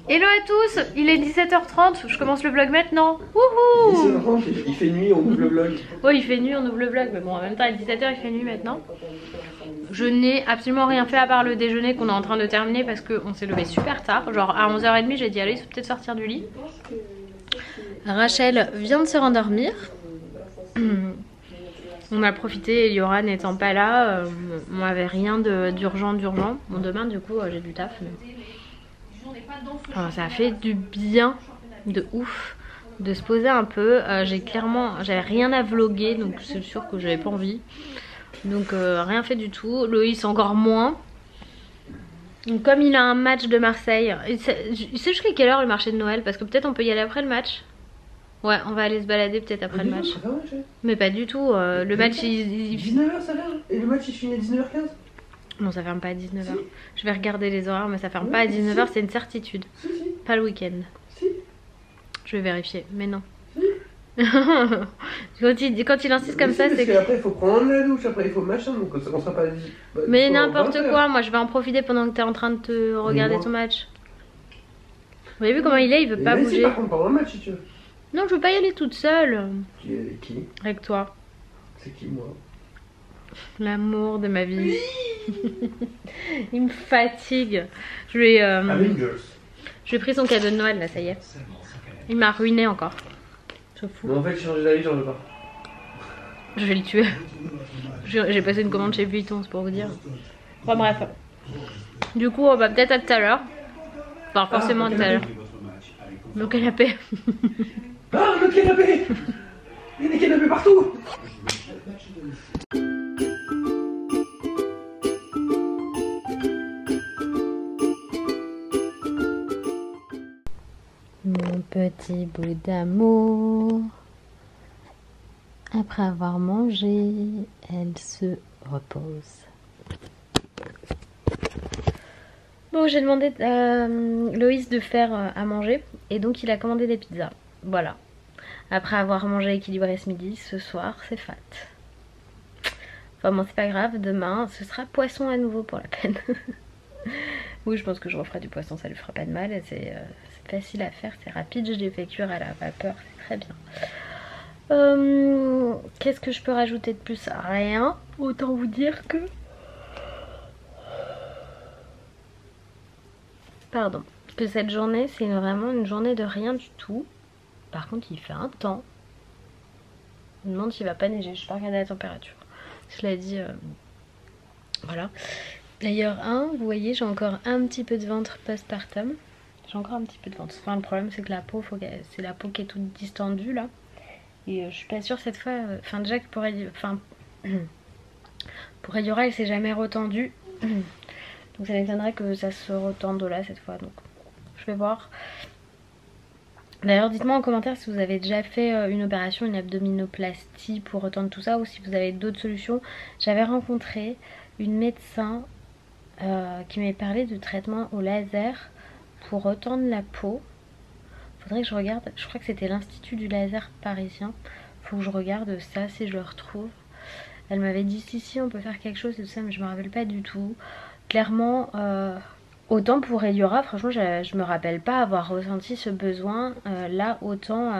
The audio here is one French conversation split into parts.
Hello à tous, il est 17h30, je commence le vlog maintenant. Wouhou! 17h30, il fait nuit, on ouvre le vlog. Oui, il fait nuit, on ouvre le vlog, mais bon, en même temps, à 17h, il fait nuit maintenant. Je n'ai absolument rien fait à part le déjeuner qu'on est en train de terminer parce qu'on s'est levé super tard. Genre à 11h30, j'ai dit, allez, il faut peut-être sortir du lit. Rachel vient de se rendormir. On a profité, Yoran n'étant pas là, on n'avait rien d'urgent. Bon, demain, du coup, j'ai du taf. Mais... Alors, ça a fait du bien de ouf de se poser un peu. J'avais rien à vlogger, donc c'est sûr que j'avais pas envie. Donc rien fait du tout. Loïs encore moins. Donc comme il a un match de Marseille, il sait jusqu'à quelle heure le marché de Noël? Parce que peut-être on peut y aller après le match. Ouais, on va aller se balader peut-être après le match. Mais pas du tout, le match il... 19h ça vient. Et le match il finit à 19h15. Non, ça ferme pas à 19h. Je vais regarder les horaires, mais ça ferme pas à 19h, c'est une certitude. Pas le week-end. Je vais vérifier, mais non. Quand il insiste comme ça, c'est que... Après il faut prendre la douche, après il faut machin, donc on sera pas... Mais n'importe quoi, moi je vais en profiter pendant que t'es en train de te regarder ton match. Vous avez vu comment il est, il veut pas bouger. Par contre pendant le match si tu veux. Non, je veux pas y aller toute seule. Qui? Avec toi. C'est qui moi? L'amour de ma vie. Il me fatigue. Je lui ai pris son cadeau de Noël là, ça y est. Il m'a ruiné encore. Je fous. Mais en fait, changer d'avis, j'en veux pas. Je vais le tuer. J'ai passé une commande chez Vuitton, c'est pour vous dire. Enfin bref. Du coup, on va peut-être à tout à l'heure. Enfin, forcément à tout à l'heure. Le canapé. Ah, le canapé! Il y a des canapés partout! Mon petit bout d'amour. Après avoir mangé, elle se repose. Bon, j'ai demandé à Loïs de faire à manger et donc il a commandé des pizzas. Voilà. Après avoir mangé équilibré ce midi, ce soir c'est fat. Enfin bon, c'est pas grave, demain ce sera poisson à nouveau pour la peine. Oui, je pense que je referai du poisson, ça lui fera pas de mal. C'est facile à faire, c'est rapide, je l'ai fait cuire à la vapeur, c'est très bien. Qu'est-ce que je peux rajouter de plus? Rien. Autant vous dire que... Pardon. Que cette journée, c'est vraiment une journée de rien du tout. Par contre, il fait un temps. Je me demande s'il va pas neiger. Je vais pas regarder la température. Cela dit, voilà. D'ailleurs, vous voyez, j'ai encore un petit peu de ventre postpartum. J'ai encore un petit peu de ventre. Enfin, le problème, c'est que la peau, c'est la peau qui est toute distendue là. Et je suis pas sûre cette fois. Enfin, déjà que pour Eliora, elle s'est jamais retendue. Donc ça m'étonnerait que ça se retende là cette fois. Donc je vais voir. D'ailleurs, dites-moi en commentaire si vous avez déjà fait une opération, une abdominoplastie pour retendre tout ça, ou si vous avez d'autres solutions. J'avais rencontré une médecin qui m'avait parlé de traitement au laser pour retendre la peau. Faudrait que je regarde, je crois que c'était l'Institut du laser parisien. Faut que je regarde ça si je le retrouve. Elle m'avait dit si on peut faire quelque chose et tout ça, mais je me rappelle pas du tout. Clairement, autant pour Eliora, franchement je me rappelle pas avoir ressenti ce besoin. Là autant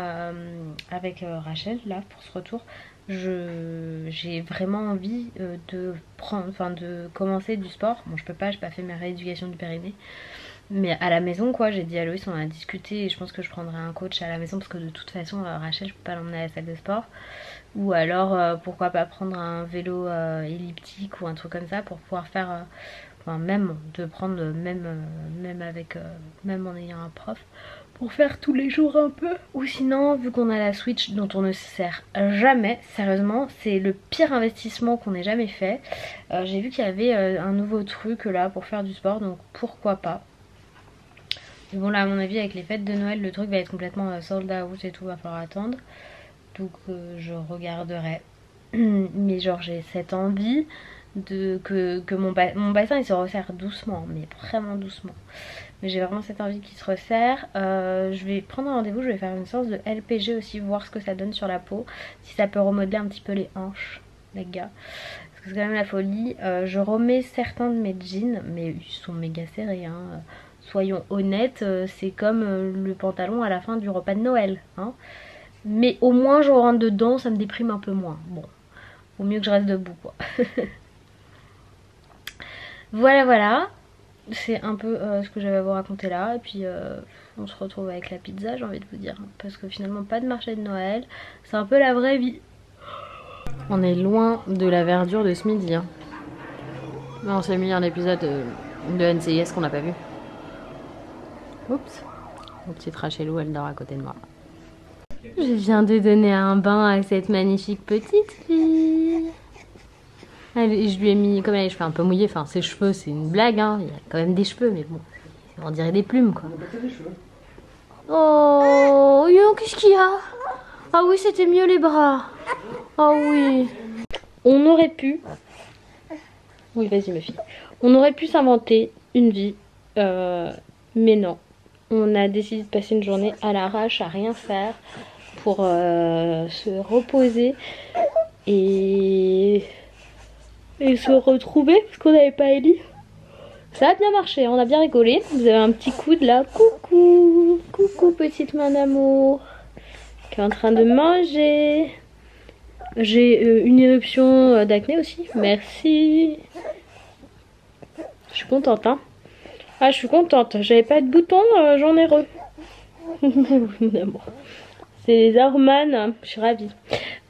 avec Rachel, là pour ce retour, j'ai vraiment envie de commencer du sport. Bon, je peux pas, j'ai pas fait ma rééducation du périnée. Mais à la maison quoi, j'ai dit à Loïs, on a discuté et je pense que je prendrai un coach à la maison parce que de toute façon Rachel je peux pas l'emmener à la salle de sport. Ou alors pourquoi pas prendre un vélo elliptique ou un truc comme ça pour pouvoir faire, enfin même de prendre même en ayant un prof pour faire tous les jours un peu. Ou sinon vu qu'on a la Switch dont on ne se sert jamais, sérieusement c'est le pire investissement qu'on ait jamais fait. J'ai vu qu'il y avait un nouveau truc là pour faire du sport, donc pourquoi pas. Mais bon là à mon avis avec les fêtes de Noël le truc va être complètement sold out et tout, va falloir attendre. Donc je regarderai. Mais genre j'ai cette envie que mon bassin il se resserre doucement, mais vraiment doucement. Mais j'ai vraiment cette envie qu'il se resserre. Je vais prendre un rendez-vous, je vais faire une séance de LPG aussi, voir ce que ça donne sur la peau. Si ça peut remodeler un petit peu les hanches, les gars. Parce que c'est quand même la folie. Je remets certains de mes jeans, mais ils sont méga serrés hein. soyons honnêtes, c'est comme le pantalon à la fin du repas de Noël. Hein. Mais au moins je rentre dedans, ça me déprime un peu moins. Bon, vaut mieux que je reste debout quoi. Voilà. C'est un peu ce que j'avais à vous raconter là. Et puis on se retrouve avec la pizza, j'ai envie de vous dire. Parce que finalement pas de marché de Noël. C'est un peu la vraie vie. On est loin de la verdure de ce midi. Hein. Mais on s'est mis un épisode de NCIS qu'on n'a pas vu. Oups. Mon petit Rachelou, elle dort à côté de moi. Je viens de donner un bain à cette magnifique petite fille. Je lui ai mis, comme elle a les cheveux un peu mouillés, enfin ses cheveux c'est une blague, hein. Il y a quand même des cheveux, mais bon, on dirait des plumes quoi. Oh, qu'est-ce qu'il y a? Ah oui, c'était mieux les bras. Ah oui. On aurait pu... Oui, vas-y ma fille. On aurait pu s'inventer une vie, mais non. On a décidé de passer une journée à l'arrache, à rien faire, pour se reposer et se retrouver parce qu'on n'avait pas Ellie. Ça a bien marché, on a bien rigolé. Vous avez un petit coude là. Coucou, coucou petite main d'amour qui est en train de manger. J'ai une éruption d'acné aussi. Merci. Je suis contente hein. Ah je suis contente. J'avais pas de boutons, j'en ai re. C'est les hormones. Je suis ravie.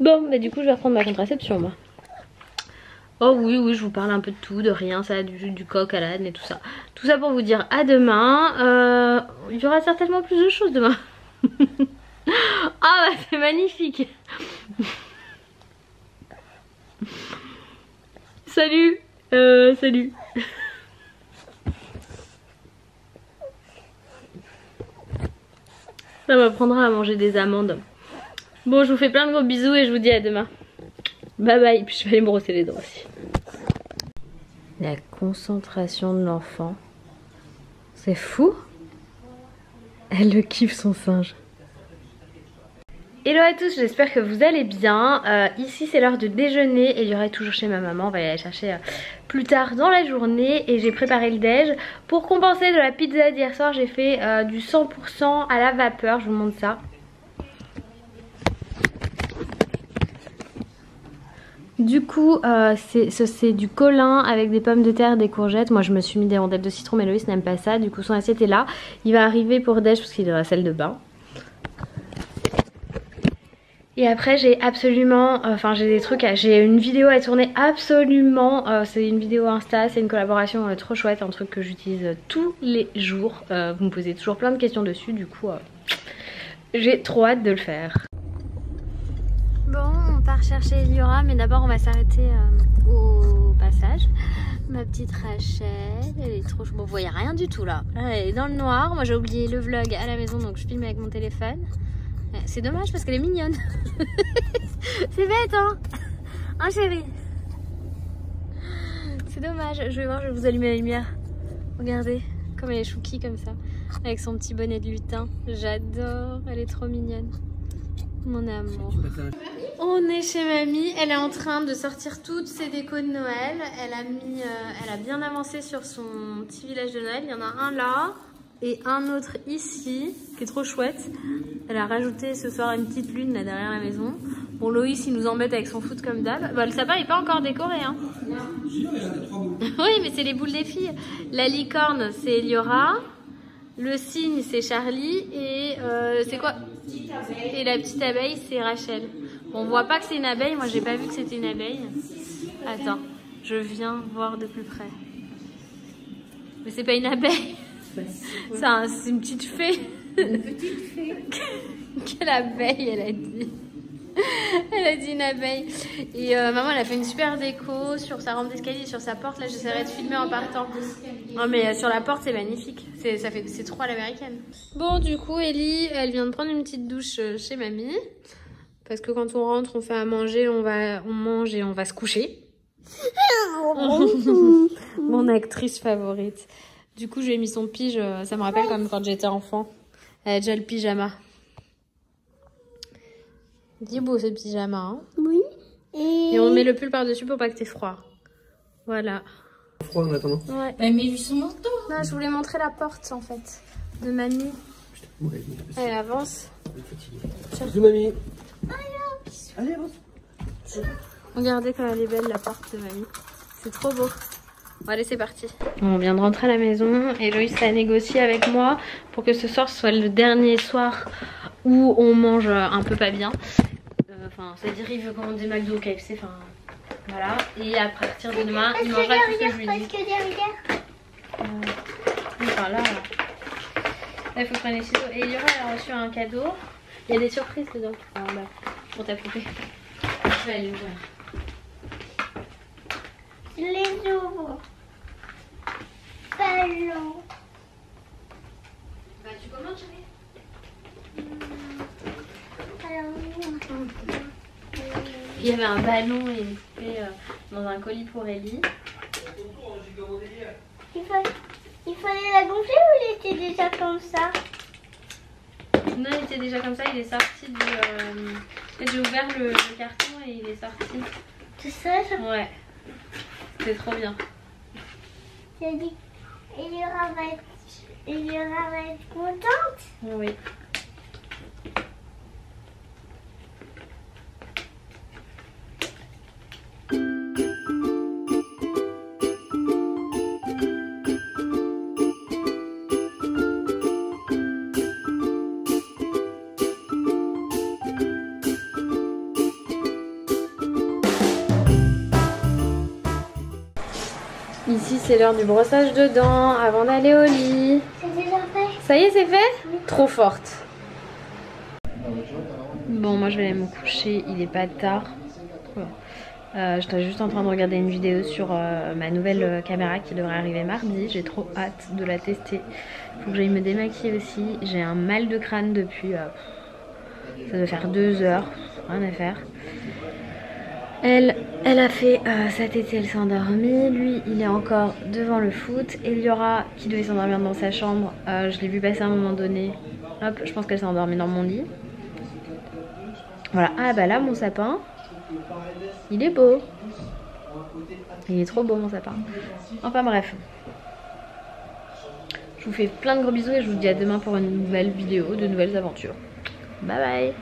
Bon bah du coup je vais reprendre ma contraception moi. Oh oui, je vous parle un peu de tout, de rien, ça, du coq à l'âne et tout ça. Tout ça pour vous dire à demain. Il y aura certainement plus de choses demain. Ah bah c'est magnifique. Salut. Salut. Ça m'apprendra à manger des amandes. Bon, je vous fais plein de gros bisous et je vous dis à demain. Bye bye, puis je vais aller me brosser les dents aussi. La concentration de l'enfant. C'est fou. Elle le kiffe son singe. Hello à tous, j'espère que vous allez bien. Ici c'est l'heure de déjeuner et il y aura toujours chez ma maman. On va aller la chercher plus tard dans la journée. Et j'ai préparé le déj. Pour compenser de la pizza d'hier soir, j'ai fait du 100% à la vapeur. Je vous montre ça. Du coup, c'est du colin avec des pommes de terre, des courgettes. Moi, je me suis mis des rondelles de citron, mais Loïs n'aime pas ça. Du coup, son assiette est là. Il va arriver pour déj parce qu'il est dans la salle de bain. Et après, j'ai absolument... Enfin, j'ai des trucs... J'ai une vidéo à tourner absolument. C'est une vidéo Insta, c'est une collaboration trop chouette. Un truc que j'utilise tous les jours. Vous me posez toujours plein de questions dessus. Du coup, j'ai trop hâte de le faire. Bon, on part chercher Eliora, mais d'abord on va s'arrêter au passage. Ma petite Rachel, elle est trop chou. Bon, vous voyez rien du tout là. Elle est dans le noir. Moi j'ai oublié le vlog à la maison, donc je filme avec mon téléphone. C'est dommage parce qu'elle est mignonne. C'est bête hein. Hein chérie. C'est dommage. Je vais voir, je vais vous allumer la lumière. Regardez, comme elle est chouki comme ça. Avec son petit bonnet de lutin. J'adore, elle est trop mignonne. Mon amour. On est chez mamie, elle est en train de sortir toutes ses décos de Noël. Elle a bien avancé sur son petit village de Noël. Il y en a un là et un autre ici qui est trop chouette. Elle a rajouté ce soir une petite lune là derrière la maison. Bon, Loïs il nous embête avec son foot comme d'hab. Bah, le sapin n'est pas encore décoré hein. Oui mais c'est les boules des filles. La licorne c'est Eliora. Le cygne c'est Charlie et c'est quoi? Et la petite abeille c'est Rachel. Bon, on voit pas que c'est une abeille, moi j'ai pas vu que c'était une abeille. Attends, je viens voir de plus près. Mais c'est pas une abeille. C'est une petite fée. Une petite fée. Quelle abeille elle a dit. Elle a dit une abeille. Et maman elle a fait une super déco sur sa rampe d'escalier, sur sa porte. Là j'essaierai de filmer en partant. Non mais sur la porte c'est magnifique. C'est trop à l'américaine. Bon du coup Ellie elle vient de prendre une petite douche chez mamie. Parce que quand on rentre on fait à manger, on mange et on va se coucher. Mon actrice favorite. Du coup je lui ai mis son pige. Ça me rappelle comme quand j'étais enfant. Elle a déjà le pyjama. Il est beau ce pyjama hein. Oui. Et on met le pull par dessus pour pas que t'aies froid. Voilà. Froid en attendant. Ouais. Mais ils sont morts. Non, je voulais montrer la porte en fait de mamie. Ouais, Elle avance. bisous mamie. Allez, avance. Regardez comme elle est belle la porte de mamie. C'est trop beau. Bon, allez, c'est parti. On vient de rentrer à la maison. Héloïse a négocié avec moi pour que ce soir soit le dernier soir où on mange un peu pas bien. Enfin, c'est-à-dire il veut commander McDo, KFC, enfin voilà. Et à partir de demain, il mangera tout ce que je lui dis. Enfin là, il faut prendre les ciseaux. Et il y aura reçu un cadeau. Il y a des surprises dedans pour ta poupée. Je vais aller l'ouvrir. Je les ouvre. Ballon. Bah tu commandes, chérie? Il y avait un ballon et une poupée dans un colis pour Ellie. Il fallait la gonfler ou il était déjà comme ça? Non, il était déjà comme ça, il est sorti du... J'ai ouvert le carton et il est sorti. C'est ça, Ouais. C'est trop bien. j'ai dit. Eliora va être contente. Oui. Ici c'est l'heure du brossage de dents avant d'aller au lit. C'est déjà fait. Ça y est, c'est fait? Trop forte. Bon, moi je vais aller me coucher, il est pas tard. J'étais juste en train de regarder une vidéo sur ma nouvelle caméra qui devrait arriver mardi. J'ai trop hâte de la tester. Faut que j'aille me démaquiller aussi. J'ai un mal de crâne depuis... ça doit faire 2 heures. Rien à faire. Elle a fait sa tétée, elle s'est endormie. Lui, il est encore devant le foot. Eliora, qui devait s'endormir dans sa chambre, je l'ai vu passer à un moment donné. Hop, je pense qu'elle s'est endormie dans mon lit. Voilà. Ah bah là, mon sapin, il est beau. Il est trop beau, mon sapin. Enfin bref. Je vous fais plein de gros bisous et je vous dis à demain pour une nouvelle vidéo, de nouvelles aventures. Bye bye.